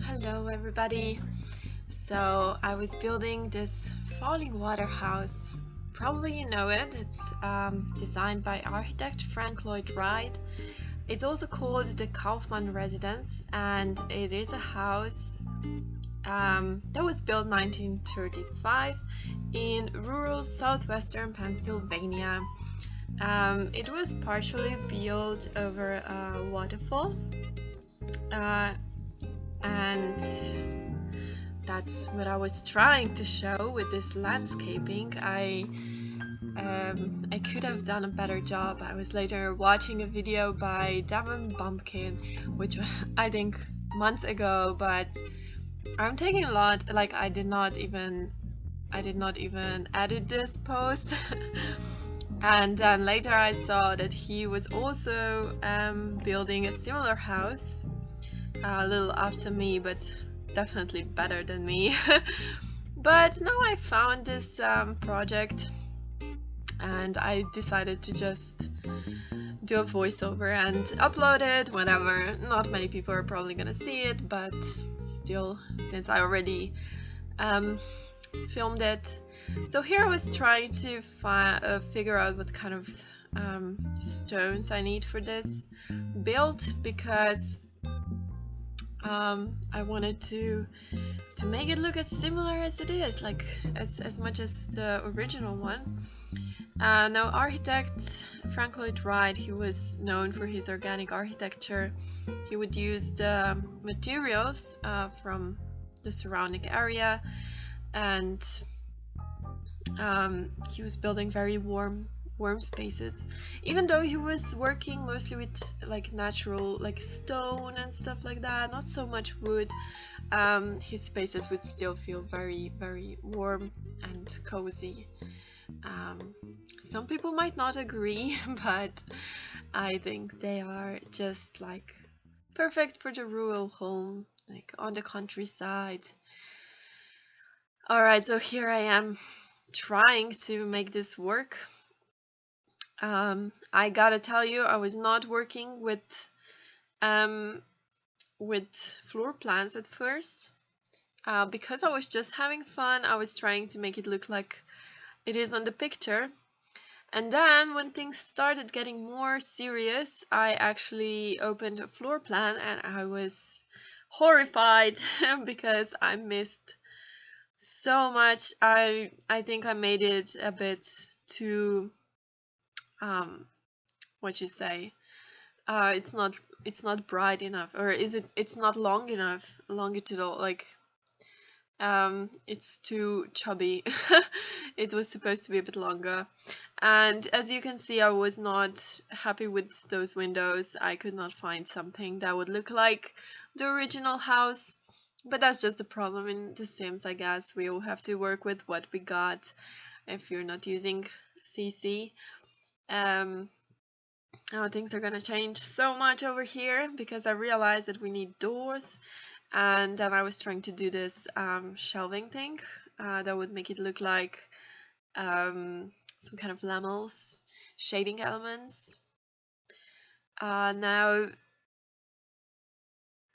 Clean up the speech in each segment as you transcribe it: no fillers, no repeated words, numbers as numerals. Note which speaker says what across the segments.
Speaker 1: Hello everybody. So I was building this Fallingwater house. Probably you know it. It's designed by architect Frank Lloyd Wright. It's also called the Kaufman Residence, and it is a house that was built 1935 in rural southwestern Pennsylvania. It was partially built over a waterfall, and that's what I was trying to show with this landscaping. I could have done a better job. I was later watching a video by Devon Bumpkin, which was I think months ago, but I'm taking a lot. Like I did not even edit this post. And then later I saw that he was also building a similar house a little after me, but definitely better than me. But now I found this project and I decided to just do a voiceover and upload it whenever. Not many people are probably gonna see it, but still, since I already filmed it. So here I was trying to figure out what kind of stones I need for this build, because I wanted to make it look as similar as it is, like as much as the original one. Now architect Frank Lloyd Wright, he was known for his organic architecture. He would use the materials from the surrounding area, and he was building very warm spaces, even though he was working mostly with like natural, like stone and stuff like that, not so much wood. His spaces would still feel very warm and cozy. Some people might not agree, but I think they are just like perfect for the rural home, like on the countryside. Alright, so here I am trying to make this work. I gotta tell you, I was not working with floor plans at first, because I was just having fun. I was trying to make it look like it is on the picture, and then when things started getting more serious, I actually opened a floor plan and I was horrified because I missed so much. I think I made it a bit too what you say, it's not bright enough, or is it's not long enough, longitudinal, like it's too chubby. It was supposed to be a bit longer, and as you can see, I was not happy with those windows. I could not find something that would look like the original house, but that's just a problem in The Sims, I guess. We all have to work with what we got if you're not using CC. Now things are gonna change so much over here because I realized that we need doors, and then I was trying to do this shelving thing that would make it look like some kind of lamels, shading elements. Now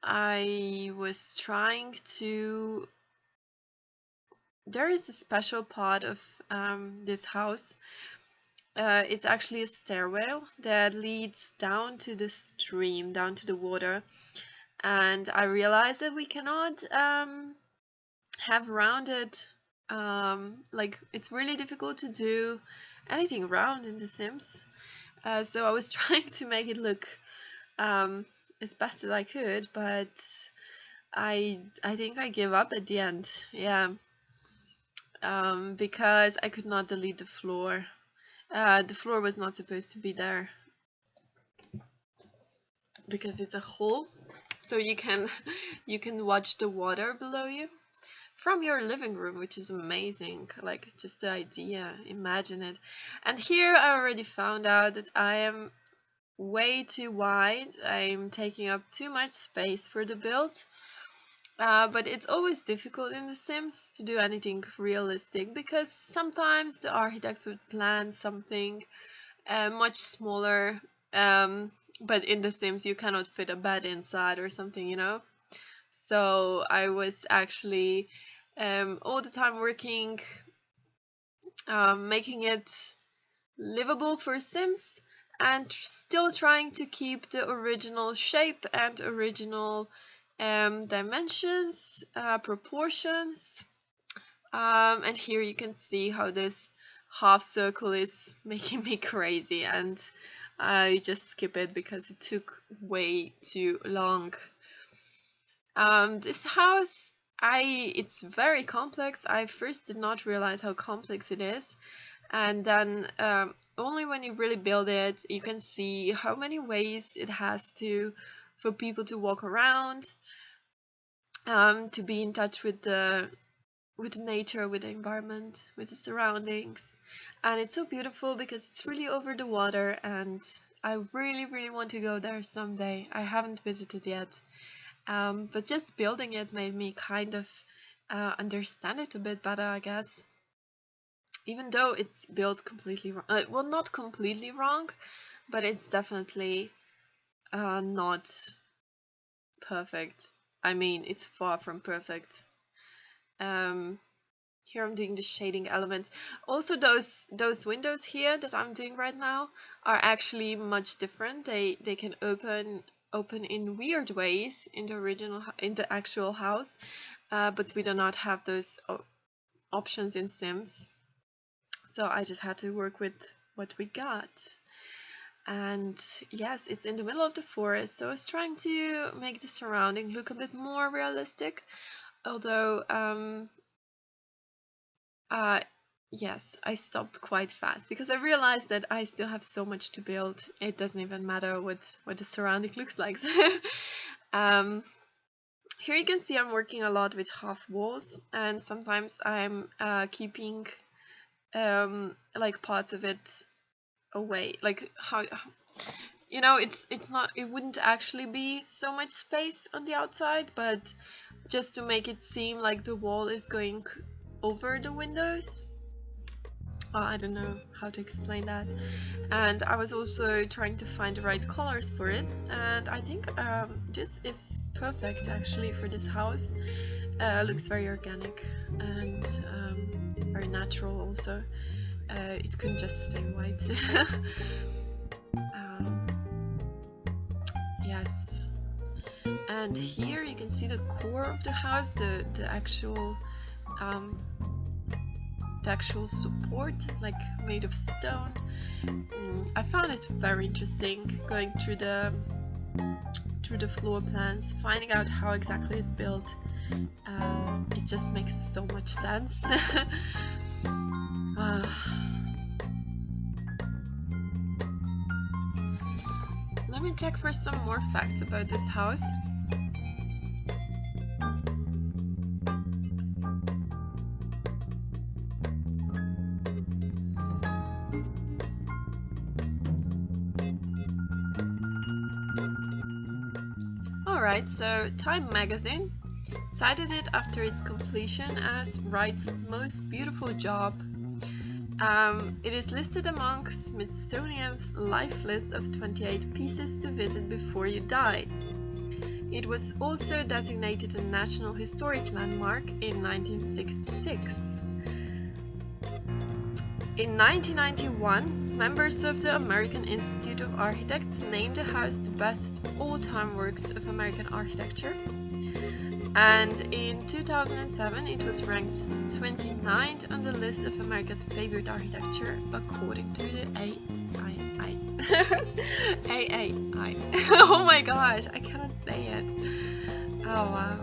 Speaker 1: I was trying to... There is a special part of this house. It's actually a stairwell that leads down to the stream, down to the water, and I realized that we cannot have rounded, like it's really difficult to do anything round in The Sims. So I was trying to make it look as best as I could, but I think I gave up at the end, yeah, because I could not delete the floor. The floor was not supposed to be there because it's a hole, so you can watch the water below you from your living room, which is amazing. Like, just the idea, imagine it. And here I already found out that I am way too wide. I'm taking up too much space for the build. But it's always difficult in The Sims to do anything realistic, because sometimes the architects would plan something much smaller, but in The Sims you cannot fit a bed inside or something, you know? So I was actually all the time working, making it livable for Sims, and still trying to keep the original shape and original dimensions, proportions. And here you can see how this half circle is making me crazy, and I just skip it because it took way too long. This house, it's very complex. I first did not realize how complex it is, and then only when you really build it, you can see how many ways it has for people to walk around, to be in touch with nature, with the environment, with the surroundings. And it's so beautiful because it's really over the water, and I really, really want to go there someday. I haven't visited yet. But just building it made me kind of understand it a bit better, I guess. Even though it's built completely wrong. Well, not completely wrong, but it's definitely not perfect. I mean, it's far from perfect. Here I'm doing the shading elements. Also, those windows here that I'm doing right now are actually much different. They can open in weird ways in the actual house, but we do not have those options in Sims, so I just had to work with what we got. And yes, it's in the middle of the forest, so I was trying to make the surrounding look a bit more realistic, although yes, I stopped quite fast because I realized that I still have so much to build. It doesn't even matter what the surrounding looks like. Here you can see I'm working a lot with half walls, and sometimes I'm keeping like parts of it away, like how it wouldn't actually be so much space on the outside, but just to make it seem like the wall is going over the windows. I don't know how to explain that. And I was also trying to find the right colors for it, and I think this is perfect actually for this house. Looks very organic and very natural also. It couldn't just stay white. Yes. And here you can see the core of the house, the actual support, like made of stone. I found it very interesting going through the floor plans, finding out how exactly it's built. It just makes so much sense. Let me check for some more facts about this house. Alright, so Time magazine cited it after its completion as Wright's most beautiful job. It is listed among Smithsonian's life list of 28 pieces to visit before you die. It was also designated a National Historic Landmark in 1966. In 1991, members of the American Institute of Architects named the house the best all-time works of American architecture. And in 2007, it was ranked 29th on the list of America's favorite architecture, according to the AAI. AAI. Oh my gosh, I cannot say it. Oh wow.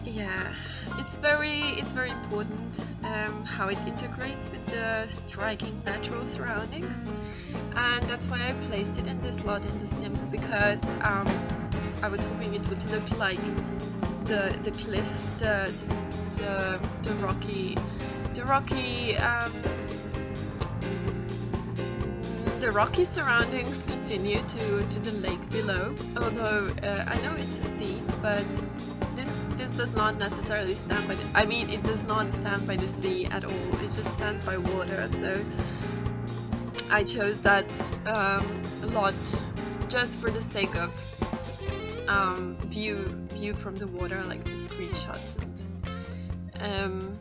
Speaker 1: Yeah, it's very important how it integrates with the striking natural surroundings, and that's why I placed it in this lot in The Sims, because I was hoping it would look like the cliff, the rocky surroundings continue to the lake below. Although I know it's a sea, but this does not necessarily stand by it does not stand by the sea at all. It just stands by water. So I chose that lot just for the sake of view from the water, like the screenshots. And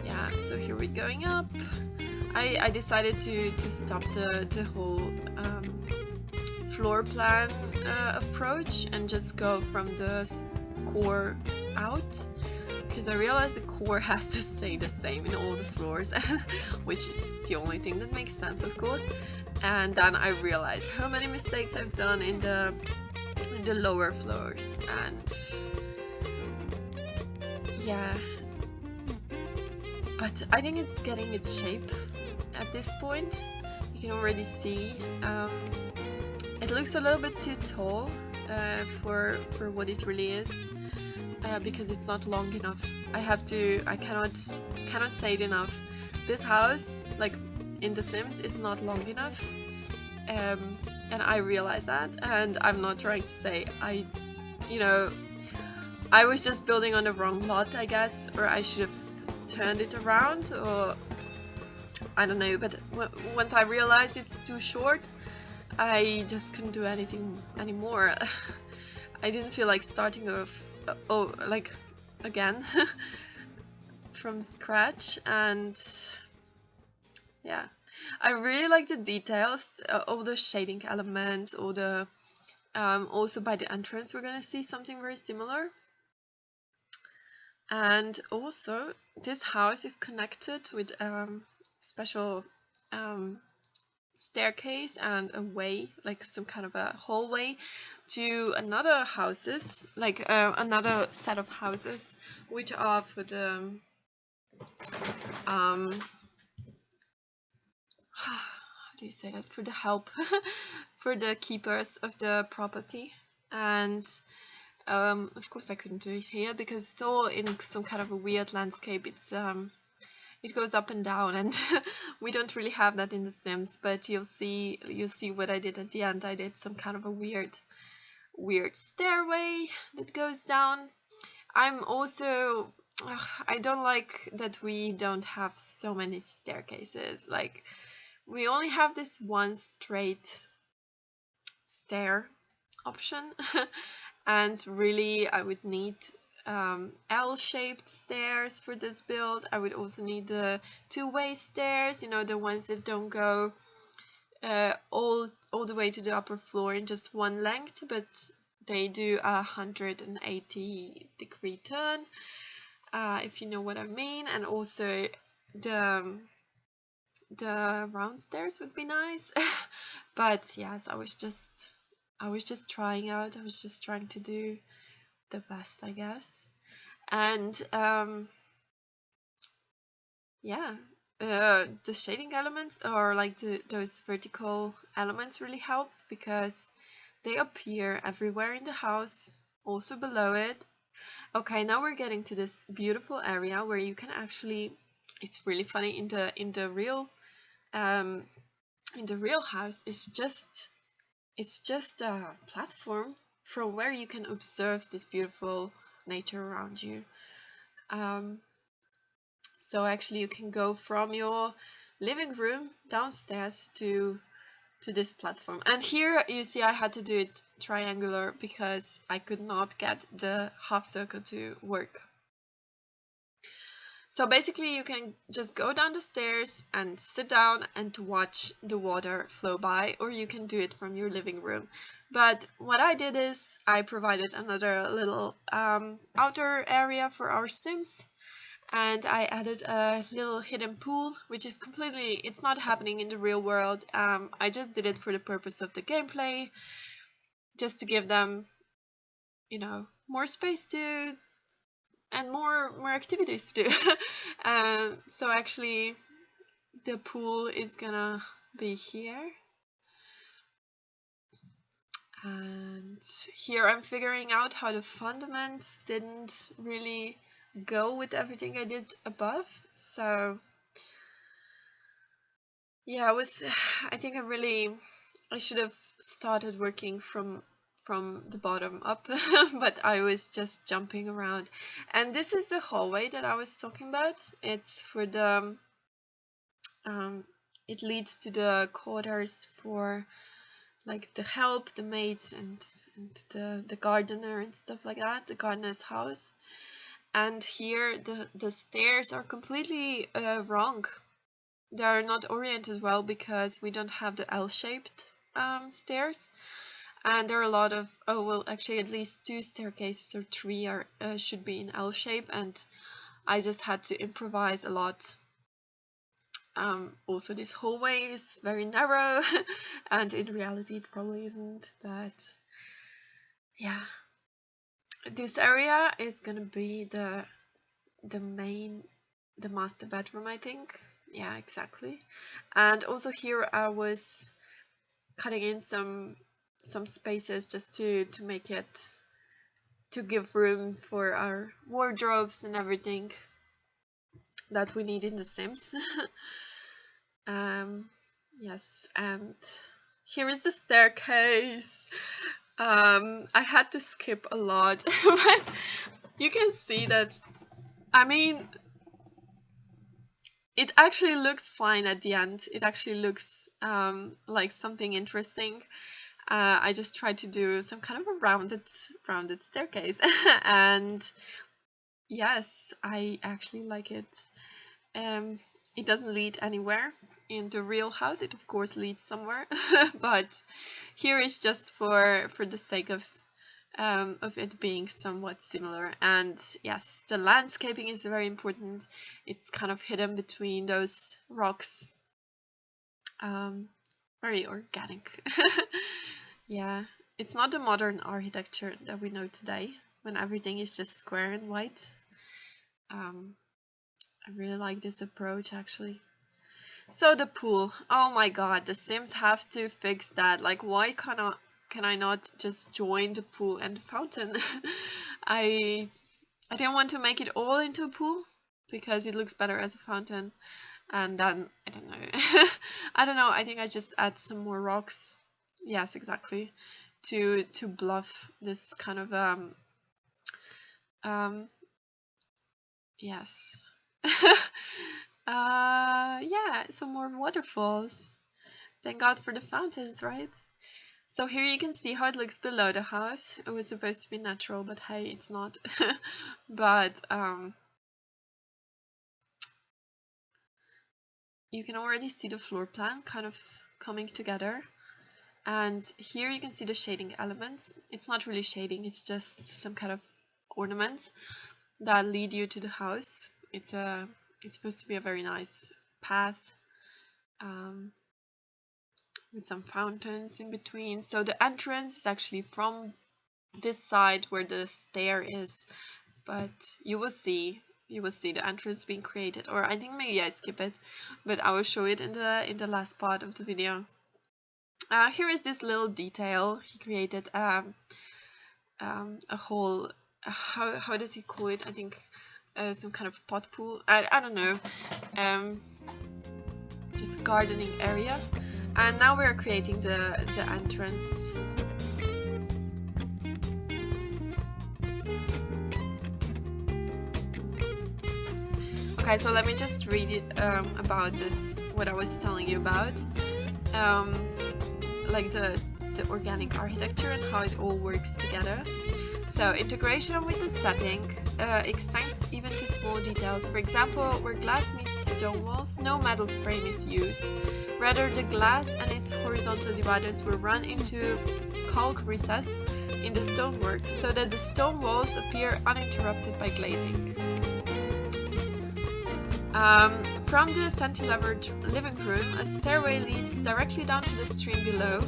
Speaker 1: yeah, so here we're going up. I decided to stop the whole floor plan approach and just go from the core out, because I realized the core has to stay the same in all the floors, which is the only thing that makes sense, of course. And then I realized how many mistakes I've done in the lower floors, and yeah, but I think it's getting its shape at this point. You can already see it looks a little bit too tall for what it really is, because it's not long enough. I cannot say it enough. This house, like in The Sims, is not long enough, and I realize that, and I'm not trying to say I was just building on the wrong lot, I guess, or I should have turned it around, or I don't know, but once I realized it's too short, I just couldn't do anything anymore. I didn't feel like starting off like again from scratch. And yeah, I really like the details, all the shading elements, all the also by the entrance we're gonna see something very similar. And also this house is connected with special staircase and a way, like some kind of a hallway to another houses, like another set of houses, which are for the how do you say that, for the help for the keepers of the property. And of course I couldn't do it here because it's all in some kind of a weird landscape. It's it goes up and down, and we don't really have that in The Sims, but you'll see what I did at the end. I did some kind of a weird stairway that goes down. I'm also I don't like that we don't have so many staircases. Like, we only have this one straight stair option and really I would need L-shaped stairs for this build. I would also need the two-way stairs, the ones that don't go all the way to the upper floor in just one length, but they do a 180-degree turn, if you know what I mean. And also the round stairs would be nice. But yes, I was just trying out. I was just trying to do the best, I guess. And yeah, the shading elements, or like those vertical elements, really helped because they appear everywhere in the house, also below it. Okay, now we're getting to this beautiful area where you can actually, it's really funny, in the real house, it's just a platform from where you can observe this beautiful nature around you. So actually you can go from your living room downstairs to this platform. And here you see I had to do it triangular because I could not get the half circle to work. So basically you can just go down the stairs and sit down and watch the water flow by, or you can do it from your living room. But what I did is I provided another little outer area for our Sims, and I added a little hidden pool, which is completely, it's not happening in the real world. I just did it for the purpose of the gameplay, just to give them, more space to, and more activities to do. So actually the pool is gonna be here, and here I'm figuring out how the fundaments didn't really go with everything I did above. So yeah, I think I should have started working from the bottom up, but I was just jumping around. And this is the hallway that I was talking about. It's for the it leads to the quarters for like the help, the maids, and the gardener and stuff like that, the gardener's house. And here the stairs are completely wrong. They are not oriented well because we don't have the L-shaped stairs. And there are a lot of, oh well, actually at least 2 staircases or 3 are should be in L shape, and I just had to improvise a lot. Also, this hallway is very narrow, and in reality it probably isn't, but yeah. This area is gonna be the master bedroom, I think. Yeah, exactly. And also here I was cutting in some spaces just to make it, to give room for our wardrobes and everything that we need in The Sims. Yes, and here is the staircase. I had to skip a lot, but you can see that, I mean, it actually looks fine at the end. It actually looks like something interesting. I just tried to do some kind of a rounded staircase, and yes, I actually like it. It doesn't lead anywhere in the real house. It of course leads somewhere, but here is just for the sake of it being somewhat similar. And yes, the landscaping is very important. It's kind of hidden between those rocks. Very organic. Yeah, it's not the modern architecture that we know today, when everything is just square and white. I really like this approach, actually. So the pool, oh my god, the Sims have to fix that. Like, why can I not just join the pool and the fountain? I didn't want to make it all into a pool because it looks better as a fountain. And then, I don't know. I don't know, I think I just add some more rocks. Yes, exactly. To bluff this kind of yes. Yeah, some more waterfalls. Thank God for the fountains, right? So here you can see how it looks below the house. It was supposed to be natural, but hey, it's not. But you can already see the floor plan kind of coming together. And here you can see the shading elements. It's not really shading, it's just some kind of ornaments that lead you to the house. It's supposed to be a very nice path with some fountains in between. So the entrance is actually from this side where the stair is, but you will see the entrance being created. Or I think maybe I skip it, but I will show it in the last part of the video. Here is this little detail. He created a whole, how does he call it? I think some kind of pot pool. I don't know. Just a gardening area. And now we are creating the entrance. Okay, so let me just read it about this, what I was telling you about. Like the organic architecture and how it all works together. So integration with the setting extends even to small details. For example, where glass meets stone walls, no metal frame is used. Rather, the glass and its horizontal dividers will run into caulk recess in the stonework so that the stone walls appear uninterrupted by glazing. From the cantilevered living room, a stairway leads directly down to the stream below,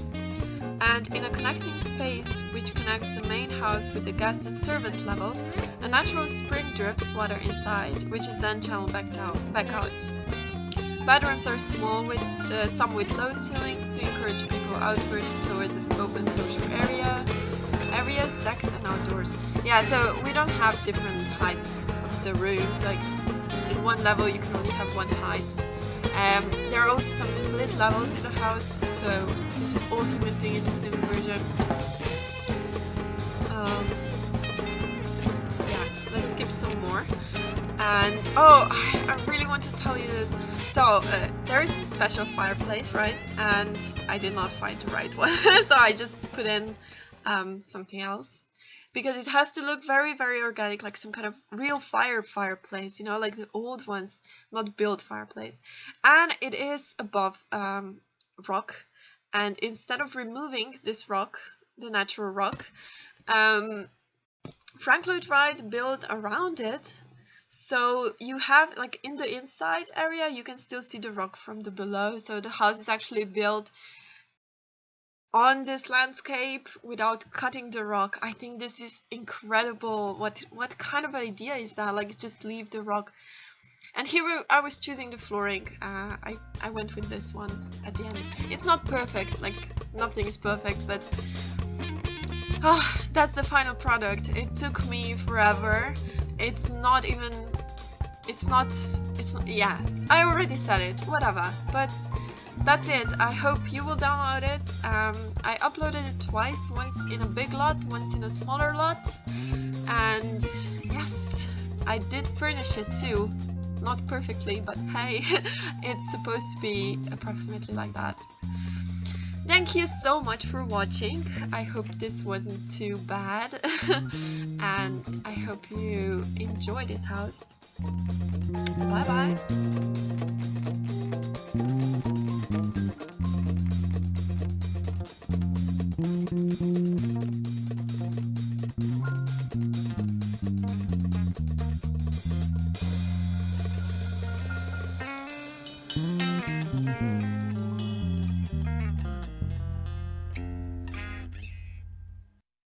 Speaker 1: and in a connecting space which connects the main house with the guest and servant level, a natural spring drips water inside, which is then channeled back out. Bedrooms are small, with some with low ceilings to encourage people outwards towards the open social areas, decks and outdoors. Yeah, so we don't have different heights of the rooms, like in one level you can only have one height. There are also some split levels in the house, so this is also missing in the Sims version. Yeah, let's skip some more. And oh, I really want to tell you this. there is a special fireplace, right? And I did not find the right one, so I just put in something else because it has to look very, very organic, like some kind of real fireplace, you know, like the old ones, not built fireplace. And it is above rock, and instead of removing this rock, the natural rock, Frank Lloyd Wright built around it. So you have, like, in the inside area, you can still see the rock from the below. So the house is actually built on this landscape without cutting the rock. I think this is incredible. What kind of idea is that? Like, just leave the rock. And here I was choosing the flooring. I went with this one at the end. It's not perfect, like nothing is perfect, but that's the final product. It took me forever. Yeah, I already said it, whatever, but that's it. I hope you will download it. I uploaded it twice, once in a big lot, once in a smaller lot, and yes, I did furnish it too. Not perfectly, but hey, it's supposed to be approximately like that. Thank you so much for watching. I hope this wasn't too bad and I hope you enjoy this house. Bye bye.